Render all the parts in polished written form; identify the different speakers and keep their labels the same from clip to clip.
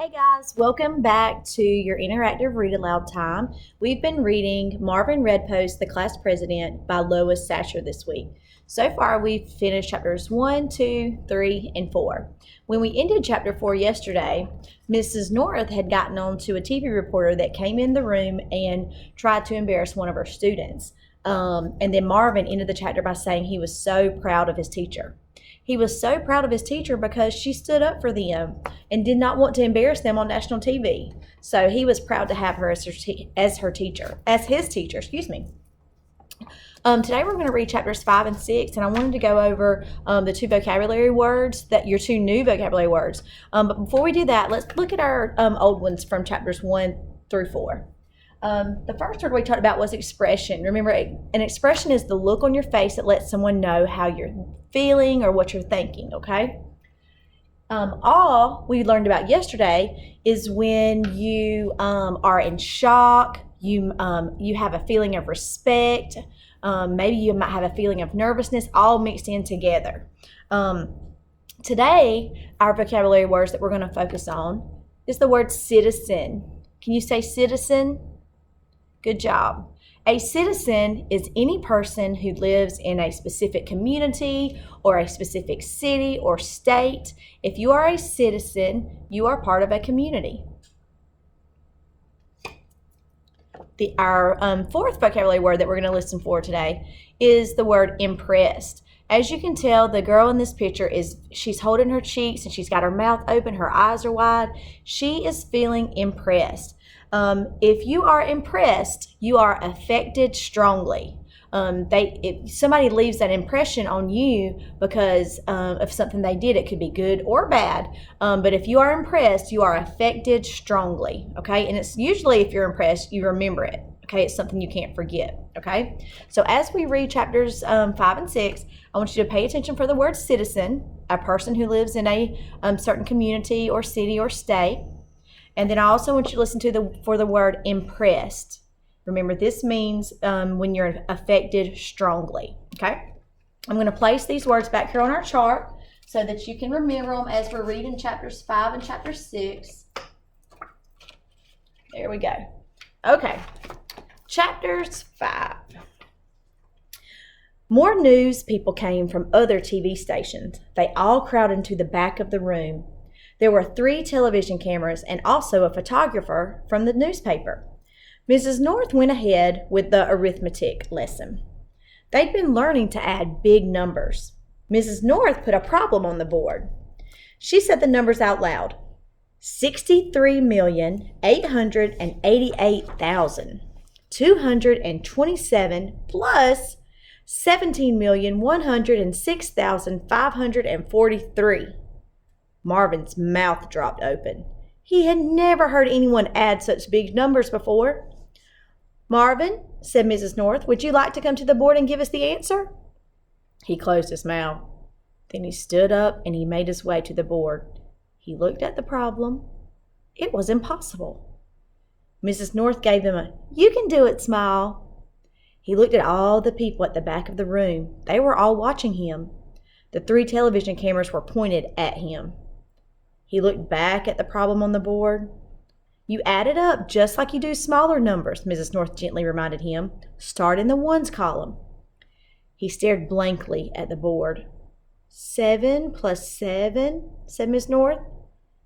Speaker 1: Hey guys, welcome back to your interactive read aloud time. We've been reading Marvin Redpost, the Class President by Lois Satcher this week. So far, we've finished chapters 1, 2, 3, and 4. When we ended chapter 4 yesterday, Mrs. North had gotten on to a TV reporter that came in the room and tried to embarrass one of her students. And then Marvin ended the chapter by saying he was so proud of his teacher. He was so proud of his teacher because she stood up for them and did not want to embarrass them on national TV. So he was proud to have her as his teacher. Today we're going to read chapters 5 and 6, and I wanted to go over the two vocabulary words, your two new vocabulary words. But before we do that, let's look at our old ones from chapters 1 through 4. The first word we talked about was expression. Remember, an expression is the look on your face that lets someone know how you're feeling or what you're thinking, okay? Awe, we learned about yesterday, is when you are in shock, you have a feeling of respect, maybe you might have a feeling of nervousness, all mixed in together. Today, our vocabulary words that we're going to focus on is the word citizen. Can you say citizen? Good job. A citizen is any person who lives in a specific community or a specific city or state. If you are a citizen, you are part of a community. Our fourth vocabulary word that we're going to listen for today is the word impressed. As you can tell, the girl in this picture she's holding her cheeks and she's got her mouth open, her eyes are wide. She is feeling impressed. If you are impressed, you are affected strongly. If somebody leaves that impression on you because of something they did, it could be good or bad. But if you are impressed, you are affected strongly. Okay, and it's usually if you're impressed, you remember it. Okay, it's something you can't forget. Okay, so as we read chapters 5 and 6, I want you to pay attention for the word citizen, a person who lives in a certain community or city or state. And then I also want you to listen for the word impressed. Remember, this means when you're affected strongly, okay? I'm going to place these words back here on our chart so that you can remember them as we're reading chapters 5 and chapter 6. There we go. Okay, chapters 5. More news people came from other TV stations. They all crowded into the back of the room. There were 3 television cameras and also a photographer from the newspaper. Mrs. North went ahead with the arithmetic lesson. They'd been learning to add big numbers. Mrs. North put a problem on the board. She said the numbers out loud. 63,888,227 plus 17,106,543. Marvin's mouth dropped open. He had never heard anyone add such big numbers before. "Marvin," said Mrs. North, "would you like to come to the board and give us the answer?" He closed his mouth. Then he stood up and he made his way to the board. He looked at the problem. It was impossible. Mrs. North gave him a "you can do it" smile. He looked at all the people at the back of the room. They were all watching him. The 3 television cameras were pointed at him. He looked back at the problem on the board. "You add it up just like you do smaller numbers," Mrs. North gently reminded him. "Start in the ones column." He stared blankly at the board. 7 plus 7, said Miss North.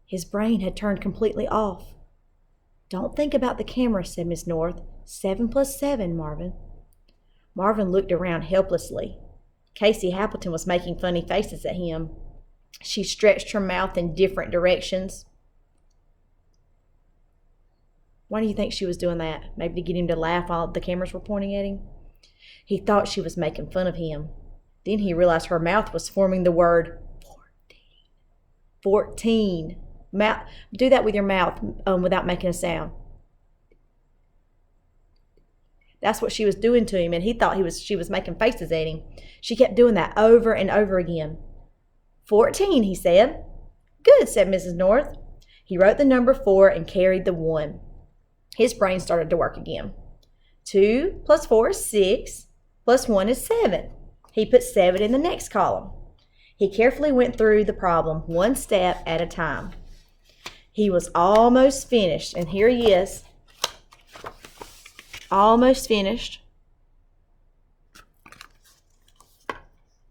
Speaker 1: His brain had turned completely off. "Don't think about the camera," said Miss North. 7 plus 7, Marvin. Marvin looked around helplessly. Casey Appleton was making funny faces at him. She stretched her mouth in different directions. Why do you think she was doing that? Maybe to get him to laugh while the cameras were pointing at him? He thought she was making fun of him. Then he realized her mouth was forming the word 14. 14. Do that with your mouth without making a sound. That's what she was doing to him, and he thought she was making faces at him. She kept doing that over and over again. 14, he said. "Good," said Mrs. North. He wrote the number 4 and carried the 1. His brain started to work again. 2 plus 4 is 6, plus 1 is 7. He put 7 in the next column. He carefully went through the problem one step at a time. He was almost finished, and here he is. Almost finished.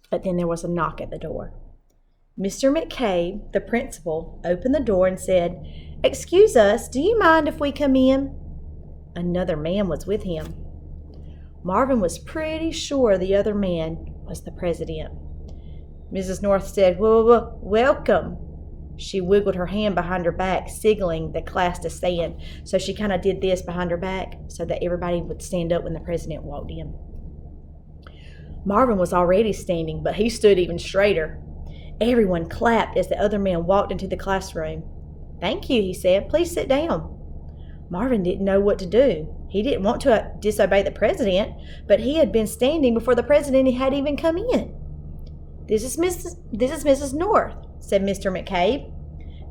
Speaker 1: But then there was a knock at the door. Mr. McCabe, the principal, opened the door and said, "Excuse us, do you mind if we come in?" Another man was with him. Marvin was pretty sure the other man was the president. Mrs. North said, "Welcome." She wiggled her hand behind her back, signaling the class to stand. So she kind of did this behind her back so that everybody would stand up when the president walked in. Marvin was already standing, but he stood even straighter. Everyone clapped as the other man walked into the classroom. "Thank you," he said. "Please sit down." Marvin didn't know what to do. He didn't want to disobey the president, but he had been standing before the president and had even come in. This is Mrs. North," said Mr. McCabe.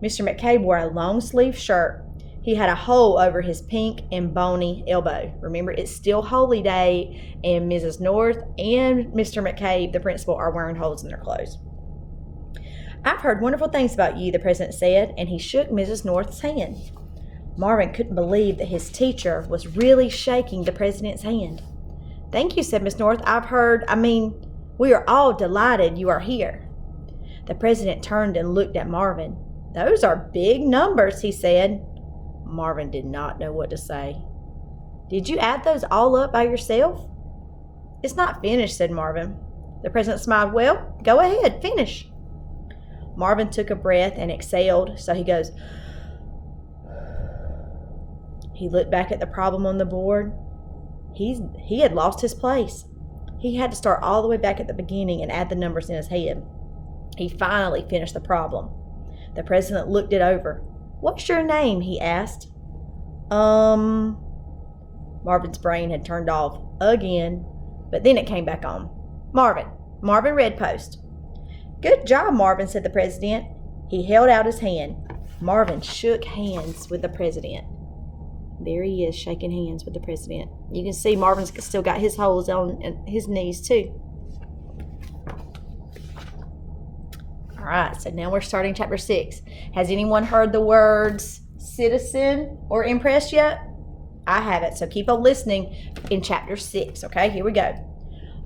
Speaker 1: Mr. McCabe wore a long-sleeved shirt. He had a hole over his pink and bony elbow. Remember, it's still Holy Day, and Mrs. North and Mr. McCabe, the principal, are wearing holes in their clothes. "I've heard wonderful things about you," the president said, and he shook Mrs. North's hand. Marvin couldn't believe that his teacher was really shaking the president's hand. "Thank you," said Miss North. We are all delighted you are here." The president turned and looked at Marvin. "Those are big numbers," he said. Marvin did not know what to say. "Did you add those all up by yourself?" "It's not finished," said Marvin. The president smiled. "Well, go ahead, finish." Marvin took a breath and exhaled, so he goes. He looked back at the problem on the board. He had lost his place. He had to start all the way back at the beginning and add the numbers in his head. He finally finished the problem. The president looked it over. "What's your name?" he asked. Marvin's brain had turned off again, but then it came back on. Marvin Redpost." "Good job, Marvin," said the president. He held out his hand. Marvin shook hands with the president. There he is, shaking hands with the president. You can see Marvin's still got his holes on his knees too. All right, so now we're starting chapter 6. Has anyone heard the words citizen or impressed yet? I haven't, so keep on listening in chapter 6, okay? Here we go.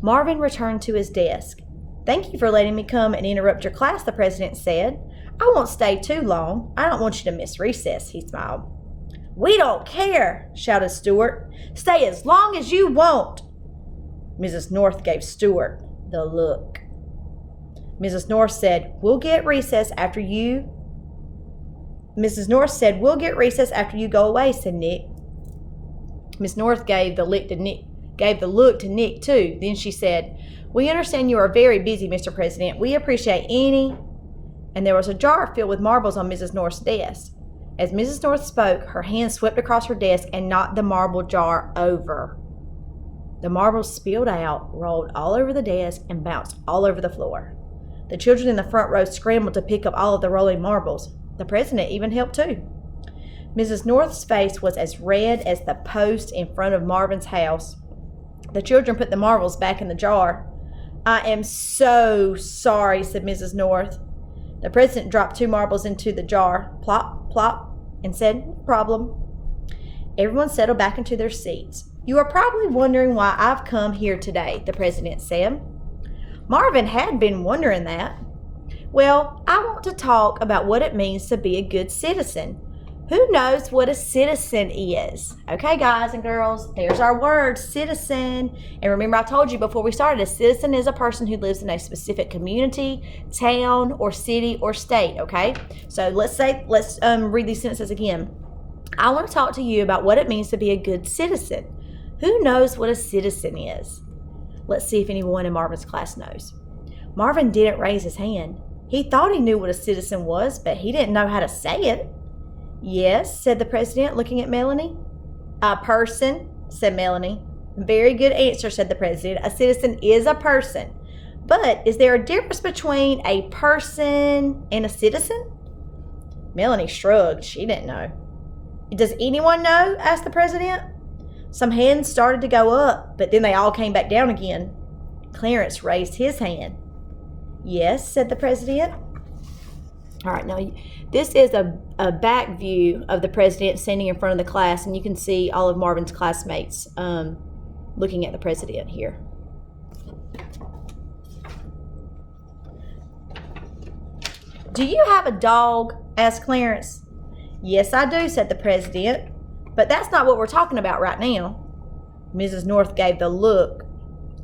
Speaker 1: Marvin returned to his desk. "Thank you for letting me come and interrupt your class," the president said. "I won't stay too long. I don't want you to miss recess," he smiled. "We don't care," shouted Stuart. "Stay as long as you want." Mrs. North gave Stuart the look. Mrs. North said, "We'll get recess after you." Mrs. North said, "We'll get recess after you go away," said Nick. Miss North gave the look to Nick too. Then she said, "We understand you are very busy, Mr. President. We appreciate any." And there was a jar filled with marbles on Mrs. North's desk. As Mrs. North spoke, her hand swept across her desk and knocked the marble jar over. The marbles spilled out, rolled all over the desk, and bounced all over the floor. The children in the front row scrambled to pick up all of the rolling marbles. The president even helped too. Mrs. North's face was as red as the post in front of Marvin's house. The children put the marbles back in the jar. "I am so sorry," said Mrs. North. The president dropped 2 marbles into the jar, plop, plop, and said, "No problem." Everyone settled back into their seats. "You are probably wondering why I've come here today," the president said. Marvin had been wondering that. "Well, I want to talk about what it means to be a good citizen. Who knows what a citizen is?" Okay, guys and girls, there's our word, citizen. And remember, I told you before we started, a citizen is a person who lives in a specific community, town, or city, or state, okay? So let's read these sentences again. I want to talk to you about what it means to be a good citizen. Who knows what a citizen is? Let's see if anyone in Marvin's class knows. Marvin didn't raise his hand. He thought he knew what a citizen was, but he didn't know how to say it. "Yes," said the president, looking at Melanie. "A person," said Melanie. "Very good answer," said the president. "A citizen is a person. But is there a difference between a person and a citizen?" Melanie shrugged. She didn't know. "Does anyone know?" asked the president. Some hands started to go up, but then they all came back down again. Clarence raised his hand. "Yes," said the president. All right, now This is a back view of the president standing in front of the class, and you can see all of Marvin's classmates looking at the president here. Do you have a dog? Asked Clarence. Yes, I do, said the president. But that's not what we're talking about right now. Mrs. North gave the look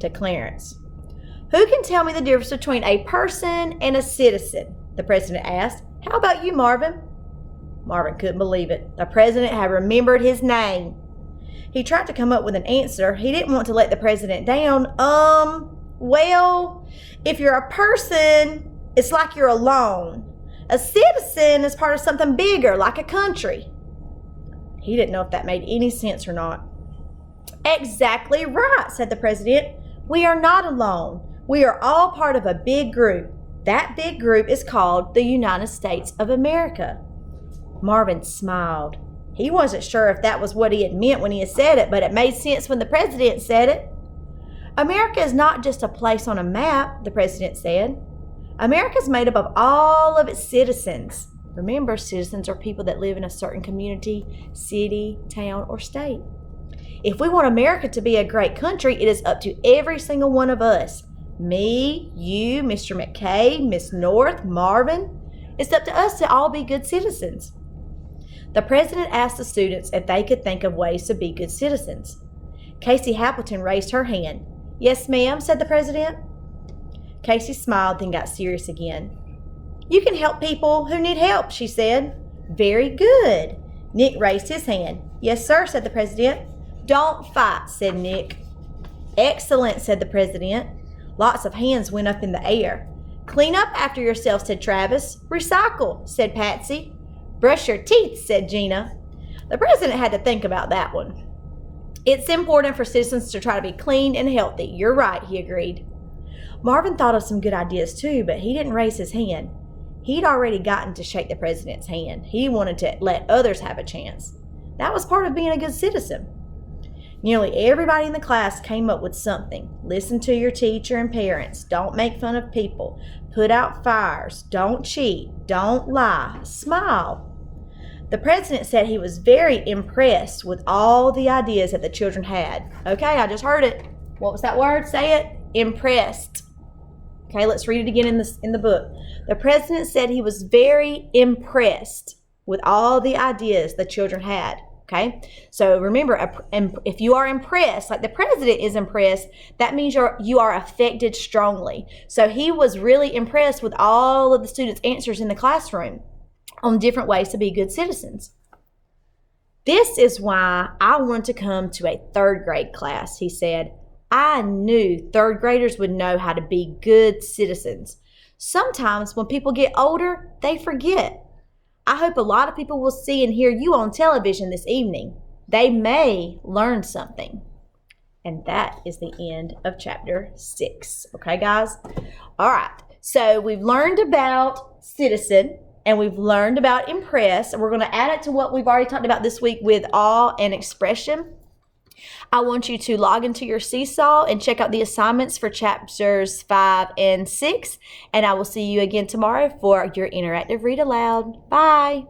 Speaker 1: to Clarence. Who can tell me the difference between a person and a citizen? The president asked. How about you, Marvin? Marvin couldn't believe it. The president had remembered his name. He tried to come up with an answer. He didn't want to let the president down. Well, if you're a person, it's like you're alone. A citizen is part of something bigger, like a country. He didn't know if that made any sense or not. Exactly right, said the president. We are not alone. We are all part of a big group. That big group is called the United States of America. Marvin smiled. He wasn't sure if that was what he had meant when he had said it, but it made sense when the president said it. America is not just a place on a map, the president said. America is made up of all of its citizens. Remember, citizens are people that live in a certain community, city, town, or state. If we want America to be a great country, it is up to every single one of us. Me, you, Mr. McKay, Miss North, Marvin. It's up to us to all be good citizens. The president asked the students if they could think of ways to be good citizens. Casey Happleton raised her hand. Yes, ma'am, said the president. Casey smiled, then got serious again. You can help people who need help, she said. Very good. Nick raised his hand. Yes, sir, said the president. Don't fight, said Nick. Excellent, said the president. Lots of hands went up in the air. Clean up after yourself, said Travis. Recycle, said Patsy. Brush your teeth, said Gina. The president had to think about that one. It's important for citizens to try to be clean and healthy. You're right, he agreed. Marvin thought of some good ideas too, but he didn't raise his hand. He'd already gotten to shake the president's hand. He wanted to let others have a chance. That was part of being a good citizen. Nearly everybody in the class came up with something. Listen to your teacher and parents. Don't make fun of people. Put out fires. Don't cheat. Don't lie. Smile. The president said he was very impressed with all the ideas that the children had. Okay, I just heard it. What was that word? Say it. Impressed. Okay, let's read it again in the book. The president said he was very impressed with all the ideas the children had. Okay, so remember, if you are impressed, like the president is impressed, that means you are affected strongly. So he was really impressed with all of the students' answers in the classroom on different ways to be good citizens. This is why I wanted to come to a third grade class, he said. I knew third graders would know how to be good citizens. Sometimes when people get older, they forget. I hope a lot of people will see and hear you on television this evening. They may learn something. And that is the end of chapter 6. Okay, guys? All right. So we've learned about citizen and we've learned about impress. We're going to add it to what we've already talked about this week with awe and expression. I want you to log into your Seesaw and check out the assignments for chapters 5 and 6. And I will see you again tomorrow for your interactive read aloud. Bye.